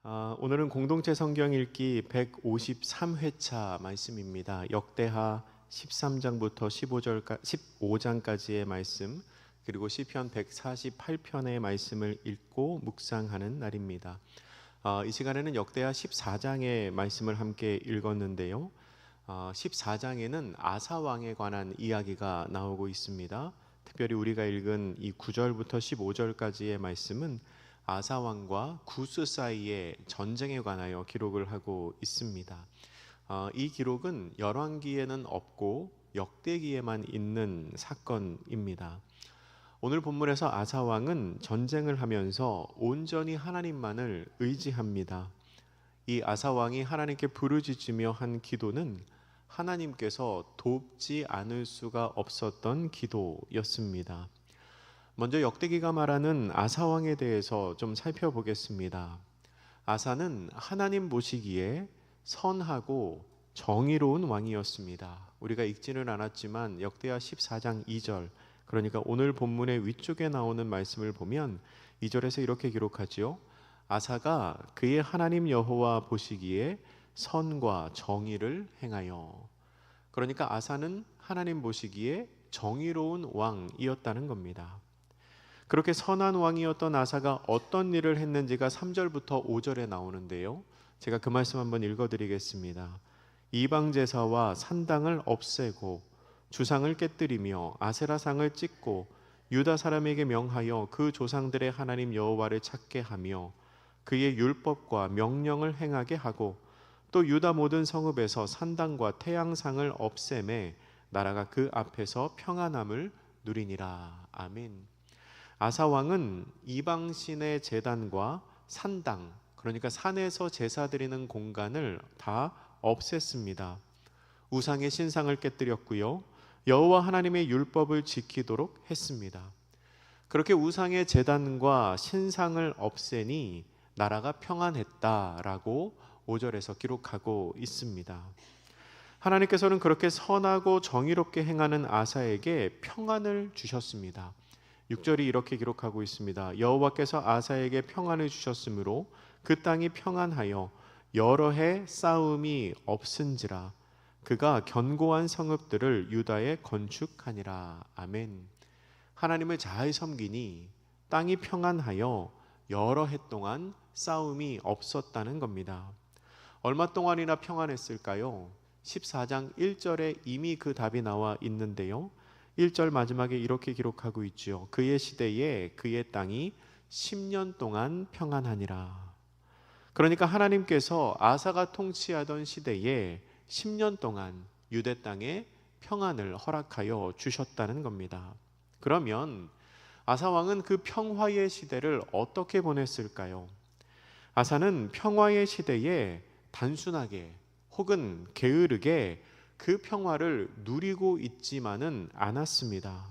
오늘은 공동체 성경 읽기 153회차 말씀입니다. 역대하 13장부터 15장까지의 말씀, 그리고 시편 148편의 말씀을 읽고 묵상하는 날입니다. 이 시간에는 역대하 14장의 말씀을 함께 읽었는데요. 14장에는 아사 왕에 관한 이야기가 나오고 있습니다. 특별히 우리가 읽은 이 9절부터 15절까지의 말씀은 아사 왕과 구스 사이의 전쟁에 관하여 기록을 하고 있습니다. 이 기록은 열왕기에는 없고 역대기에만 있는 사건입니다. 오늘 본문에서 아사 왕은 전쟁을 하면서 온전히 하나님만을 의지합니다. 이 아사 왕이 하나님께 부르짖으며 한 기도는 하나님께서 돕지 않을 수가 없었던 기도였습니다. 먼저 역대기가 말하는 아사 왕에 대해서 좀 살펴보겠습니다. 아사는 하나님 보시기에 선하고 정의로운 왕이었습니다. 우리가 읽지는 않았지만 역대하 14장 2절, 그러니까 오늘 본문의 위쪽에 나오는 말씀을 보면 2절에서 이렇게 기록하지요. 아사가 그의 하나님 여호와 보시기에 선과 정의를 행하여. 그러니까 아사는 하나님 보시기에 정의로운 왕이었다는 겁니다. 그렇게 선한 왕이었던 아사가 어떤 일을 했는지가 3절부터 5절에 나오는데요. 제가 그 말씀 한번 읽어드리겠습니다. 이방 제사와 산당을 없애고 주상을 깨뜨리며 아세라상을 찢고 유다 사람에게 명하여 그 조상들의 하나님 여호와를 찾게 하며 그의 율법과 명령을 행하게 하고 또 유다 모든 성읍에서 산당과 태양상을 없애매 나라가 그 앞에서 평안함을 누리니라. 아멘. 아사 왕은 이방신의 제단과 산당, 그러니까 산에서 제사 드리는 공간을 다 없앴습니다. 우상의 신상을 깨뜨렸고요, 여호와 하나님의 율법을 지키도록 했습니다. 그렇게 우상의 제단과 신상을 없애니 나라가 평안했다라고 5절에서 기록하고 있습니다. 하나님께서는 그렇게 선하고 정의롭게 행하는 아사에게 평안을 주셨습니다. 6절이 이렇게 기록하고 있습니다. 여호와께서 아사에게 평안을 주셨으므로 그 땅이 평안하여 여러 해 싸움이 없은지라 그가 견고한 성읍들을 유다에 건축하니라. 아멘. 하나님을 잘 섬기니 땅이 평안하여 여러 해 동안 싸움이 없었다는 겁니다. 얼마 동안이나 평안했을까요? 14장 1절에 이미 그 답이 나와 있는데요. 1절 마지막에 이렇게 기록하고 있죠. 그의 시대에 그의 땅이 10년 동안 평안하니라. 그러니까 하나님께서 아사가 통치하던 시대에 10년 동안 유대 땅에 평안을 허락하여 주셨다는 겁니다. 그러면 아사 왕은 그 평화의 시대를 어떻게 보냈을까요? 아사는 평화의 시대에 단순하게 혹은 게으르게 그 평화를 누리고 있지만은 않았습니다.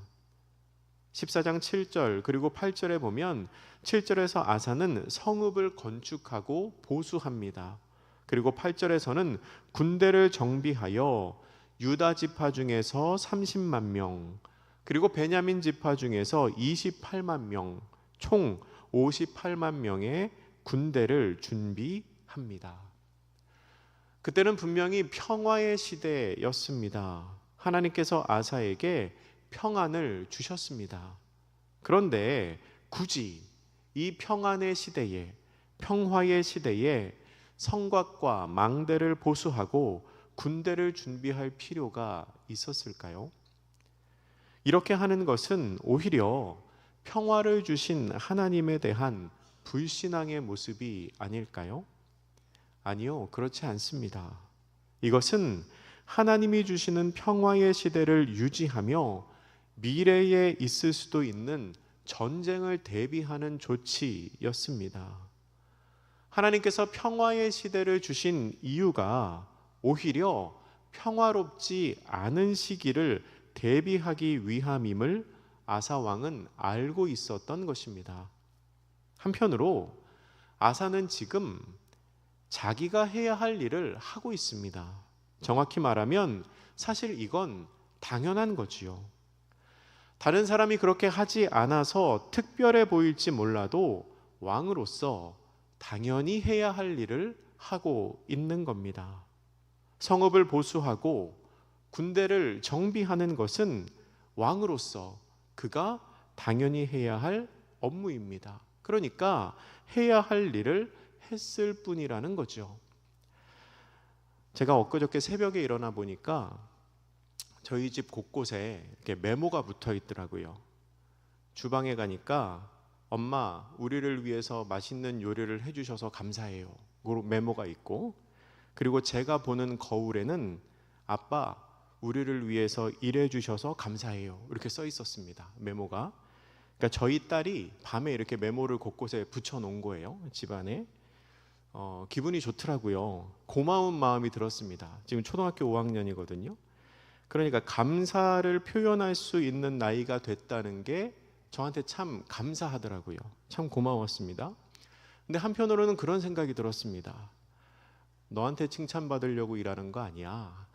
14장 7절 그리고 8절에 보면 7절에서 아사는 성읍을 건축하고 보수합니다. 그리고 8절에서는 군대를 정비하여 유다 지파 중에서 30만 명, 그리고 베냐민 지파 중에서 28만 명, 총 58만 명의 군대를 준비합니다. 그때는 분명히 평화의 시대였습니다. 하나님께서 아사에게 평안을 주셨습니다. 그런데 굳이 이 평안의 시대에, 평화의 시대에 성곽과 망대를 보수하고 군대를 준비할 필요가 있었을까요? 이렇게 하는 것은 오히려 평화를 주신 하나님에 대한 불신앙의 모습이 아닐까요? 아니요, 그렇지 않습니다. 이것은 하나님이 주시는 평화의 시대를 유지하며 미래에 있을 수도 있는 전쟁을 대비하는 조치였습니다. 하나님께서 평화의 시대를 주신 이유가 오히려 평화롭지 않은 시기를 대비하기 위함임을 아사 왕은 알고 있었던 것입니다. 한편으로 아사는 지금 자기가 해야 할 일을 하고 있습니다. 정확히 말하면 사실 이건 당연한 거지요. 다른 사람이 그렇게 하지 않아서 특별해 보일지 몰라도 왕으로서 당연히 해야 할 일을 하고 있는 겁니다. 성읍을 보수하고 군대를 정비하는 것은 왕으로서 그가 당연히 해야 할 업무입니다. 그러니까 해야 할 일을 했을 뿐이라는 거죠. 제가 엊그저께 새벽에 일어나 보니까 저희 집 곳곳에 이렇게 메모가 붙어 있더라고요. 주방에 가니까 엄마, 우리를 위해서 맛있는 요리를 해주셔서 감사해요. 메모가 있고, 그리고 제가 보는 거울에는 아빠, 우리를 위해서 일해주셔서 감사해요. 이렇게 써 있었습니다. 메모가. 그러니까 저희 딸이 밤에 이렇게 메모를 곳곳에 붙여 놓은 거예요. 집안에. 기분이 좋더라고요. 고마운 마음이 들었습니다. 지금 초등학교 5학년이거든요. 그러니까 감사를 표현할 수 있는 나이가 됐다는 게 저한테 참 감사하더라고요. 참 고마웠습니다. 근데 한편으로는 그런 생각이 들었습니다. 너한테 칭찬받으려고 일하는 거 아니야.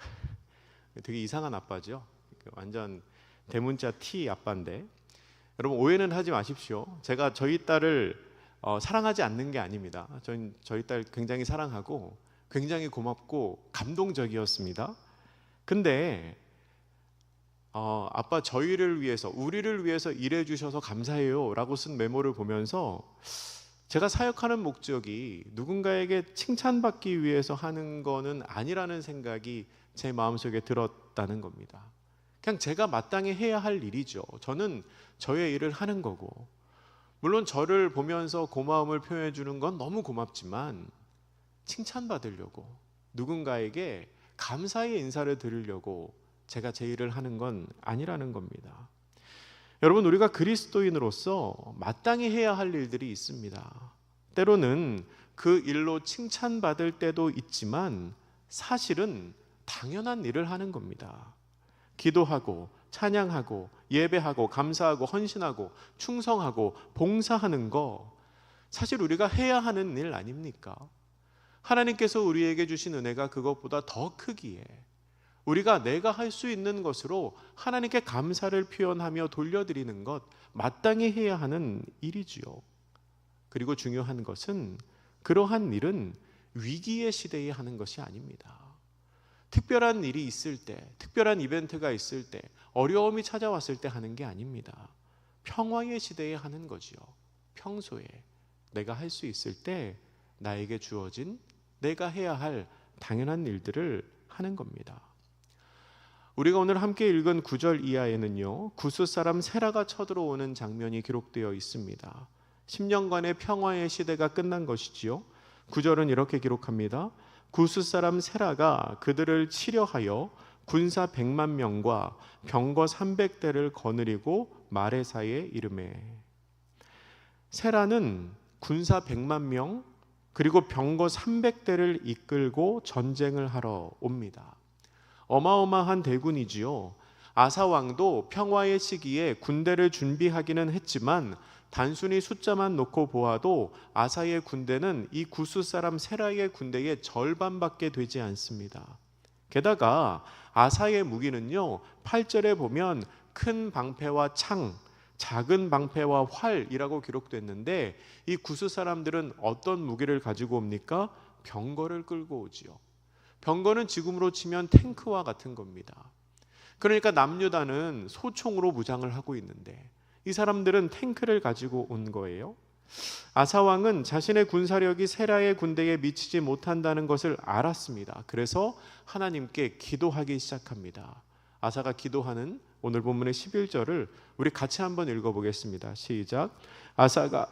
되게 이상한 아빠죠. 완전 대문자 T 아빠인데, 여러분 오해는 하지 마십시오. 제가 저희 딸을 사랑하지 않는 게 아닙니다. 저희 딸 굉장히 사랑하고 굉장히 고맙고 감동적이었습니다. 근데 아빠 저희를 위해서, 우리를 위해서 일해 주셔서 감사해요 라고 쓴 메모를 보면서 제가 사역하는 목적이 누군가에게 칭찬받기 위해서 하는 거는 아니라는 생각이 제 마음속에 들었다는 겁니다. 그냥 제가 마땅히 해야 할 일이죠. 저는 저의 일을 하는 거고, 물론 저를 보면서 고마움을 표현해 주는 건 너무 고맙지만 칭찬받으려고, 누군가에게 감사의 인사를 드리려고 제가 제 일을 하는 건 아니라는 겁니다. 여러분, 우리가 그리스도인으로서 마땅히 해야 할 일들이 있습니다. 때로는 그 일로 칭찬받을 때도 있지만 사실은 당연한 일을 하는 겁니다. 기도하고 찬양하고 예배하고 감사하고 헌신하고 충성하고 봉사하는 거, 사실 우리가 해야 하는 일 아닙니까? 하나님께서 우리에게 주신 은혜가 그것보다 더 크기에 우리가 내가 할 수 있는 것으로 하나님께 감사를 표현하며 돌려드리는 것, 마땅히 해야 하는 일이지요. 그리고 중요한 것은 그러한 일은 위기의 시대에 하는 것이 아닙니다. 특별한 일이 있을 때, 특별한 이벤트가 있을 때, 어려움이 찾아왔을 때 하는 게 아닙니다. 평화의 시대에 하는 거지요. 평소에 내가 할 수 있을 때 나에게 주어진 내가 해야 할 당연한 일들을 하는 겁니다. 우리가 오늘 함께 읽은 9절 이하에는요, 구스 사람 세라가 쳐들어오는 장면이 기록되어 있습니다. 10년간의 평화의 시대가 끝난 것이지요. 9절은 이렇게 기록합니다. 구스 사람 세라가 그들을 치려하여 군사 100만 명과 병거 300대를 거느리고 마레사에 이르매. 세라는 군사 100만 명 그리고 병거 300대를 이끌고 전쟁을 하러 옵니다. 어마어마한 대군이지요. 아사 왕도 평화의 시기에 군대를 준비하기는 했지만 단순히 숫자만 놓고 보아도 아사의 군대는 이 구스 사람 세라의 군대의 절반밖에 되지 않습니다. 게다가 아사의 무기는요, 8절에 보면 큰 방패와 창, 작은 방패와 활이라고 기록됐는데, 이 구스 사람들은 어떤 무기를 가지고 옵니까? 병거를 끌고 오지요. 병거는 지금으로 치면 탱크와 같은 겁니다. 그러니까 남유다는 소총으로 무장을 하고 있는데 이 사람들은 탱크를 가지고 온 거예요. 아사왕은 자신의 군사력이 세라의 군대에 미치지 못한다는 것을 알았습니다. 그래서 하나님께 기도하기 시작합니다. 아사가 기도하는 오늘 본문의 11절을 우리 같이 한번 읽어보겠습니다. 시작. 아사가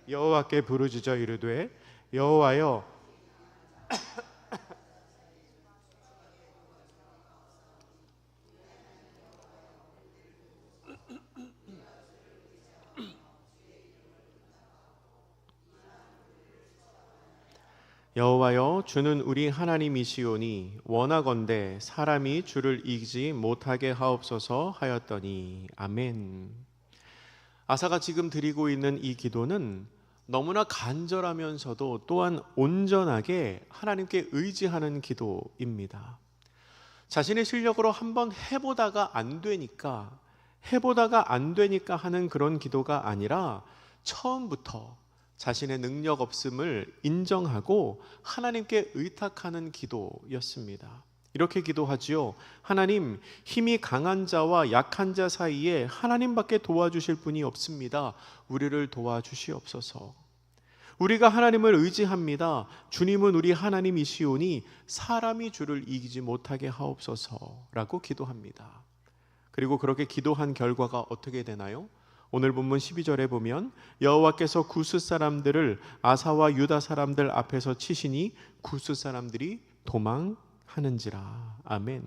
여호와께 부르짖어 이르되 여호와여, 여호와여, 주는 우리 하나님이시오니 원하건대 사람이 주를 이기지 못하게 하옵소서 하였더니. 아멘. 아사가 지금 드리고 있는 이 기도는 너무나 간절하면서도 또한 온전하게 하나님께 의지하는 기도입니다. 자신의 실력으로 한번 해보다가 안 되니까 하는 그런 기도가 아니라 처음부터 자신의 능력 없음을 인정하고 하나님께 의탁하는 기도였습니다. 이렇게 기도하지요. 하나님, 힘이 강한 자와 약한 자 사이에 하나님밖에 도와주실 분이 없습니다. 우리를 도와주시옵소서. 우리가 하나님을 의지합니다. 주님은 우리 하나님이시오니 사람이 주를 이기지 못하게 하옵소서라고 기도합니다. 그리고 그렇게 기도한 결과가 어떻게 되나요? 오늘 본문 12절에 보면 여호와께서 구스 사람들을 아사와 유다 사람들 앞에서 치시니 구스 사람들이 도망하는지라. 아멘.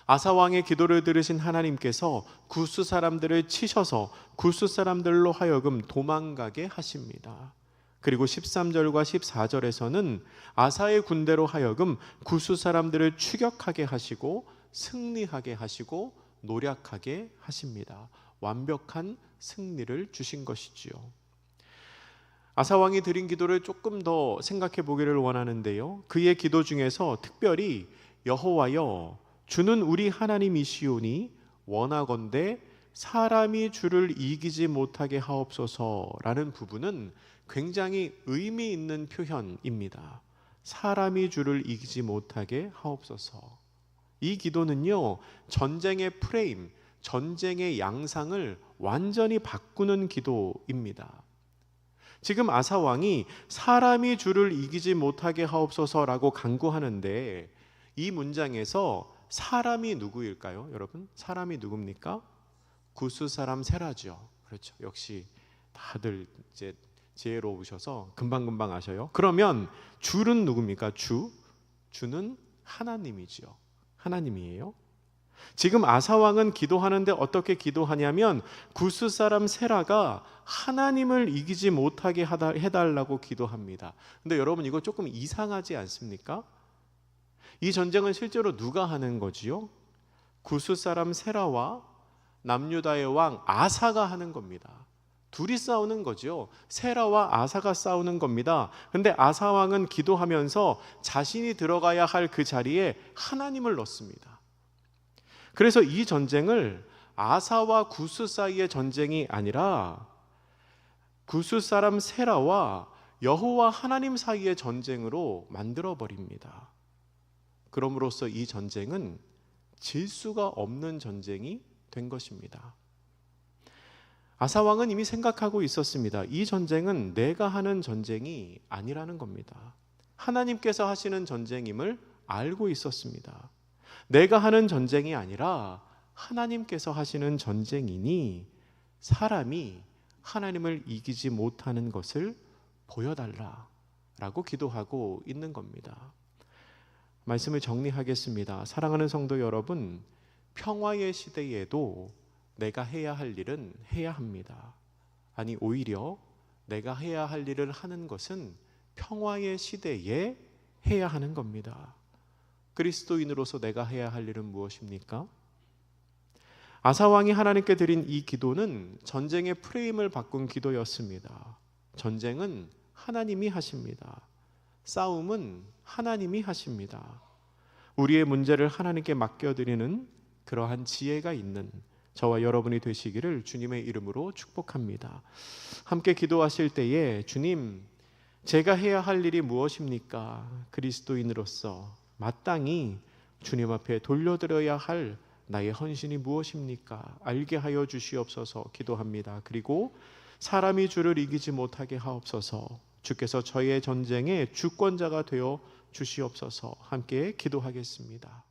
아사 왕의 기도를 들으신 하나님께서 구스 사람들을 치셔서 구스 사람들로 하여금 도망가게 하십니다. 그리고 13절과 14절에서는 아사의 군대로 하여금 구스 사람들을 추격하게 하시고 승리하게 하시고 노략하게 하십니다. 완벽한 승리를 주신 것이지요. 아사 왕이 드린 기도를 조금 더 생각해 보기를 원하는데요. 그의 기도 중에서 특별히 여호와여, 주는 우리 하나님이시오니 원하건대 사람이 주를 이기지 못하게 하옵소서라는 부분은 굉장히 의미 있는 표현입니다. 사람이 주를 이기지 못하게 하옵소서. 이 기도는요, 전쟁의 프레임, 전쟁의 양상을 완전히 바꾸는 기도입니다. 지금 아사 왕이 사람이 주를 이기지 못하게 하옵소서라고 간구하는데, 이 문장에서 사람이 누구일까요? 여러분, 사람이 누굽니까? 구스 사람 세라죠. 그렇죠. 역시 다들 이제 지혜로우셔서 금방금방 아셔요. 그러면 주는 누굽니까? 주는 하나님이죠. 하나님이에요. 지금 아사 왕은 기도하는데 어떻게 기도하냐면 구스 사람 세라가 하나님을 이기지 못하게 해달라고 기도합니다. 근데 여러분, 이거 조금 이상하지 않습니까? 이 전쟁은 실제로 누가 하는 거지요? 구스 사람 세라와 남유다의 왕 아사가 하는 겁니다. 둘이 싸우는 거죠. 세라와 아사가 싸우는 겁니다. 근데 아사 왕은 기도하면서 자신이 들어가야 할 그 자리에 하나님을 넣습니다. 그래서 이 전쟁을 아사와 구스 사이의 전쟁이 아니라 구스 사람 세라와 여호와 하나님 사이의 전쟁으로 만들어 버립니다. 그럼으로써 이 전쟁은 질 수가 없는 전쟁이 된 것입니다. 아사 왕은 이미 생각하고 있었습니다. 이 전쟁은 내가 하는 전쟁이 아니라는 겁니다. 하나님께서 하시는 전쟁임을 알고 있었습니다. 내가 하는 전쟁이 아니라 하나님께서 하시는 전쟁이니 사람이 하나님을 이기지 못하는 것을 보여달라라고 기도하고 있는 겁니다. 말씀을 정리하겠습니다. 사랑하는 성도 여러분, 평화의 시대에도 내가 해야 할 일은 해야 합니다. 아니, 오히려 내가 해야 할 일을 하는 것은 평화의 시대에 해야 하는 겁니다. 그리스도인으로서 내가 해야 할 일은 무엇입니까? 아사 왕이 하나님께 드린 이 기도는 전쟁의 프레임을 바꾼 기도였습니다. 전쟁은 하나님이 하십니다. 싸움은 하나님이 하십니다. 우리의 문제를 하나님께 맡겨드리는 그러한 지혜가 있는 저와 여러분이 되시기를 주님의 이름으로 축복합니다. 함께 기도하실 때에 주님, 제가 해야 할 일이 무엇입니까? 그리스도인으로서 마땅히 주님 앞에 돌려드려야 할 나의 헌신이 무엇입니까? 알게 하여 주시옵소서 기도합니다. 그리고 사람이 주를 이기지 못하게 하옵소서. 주께서 저의 전쟁의 주권자가 되어 주시옵소서. 함께 기도하겠습니다.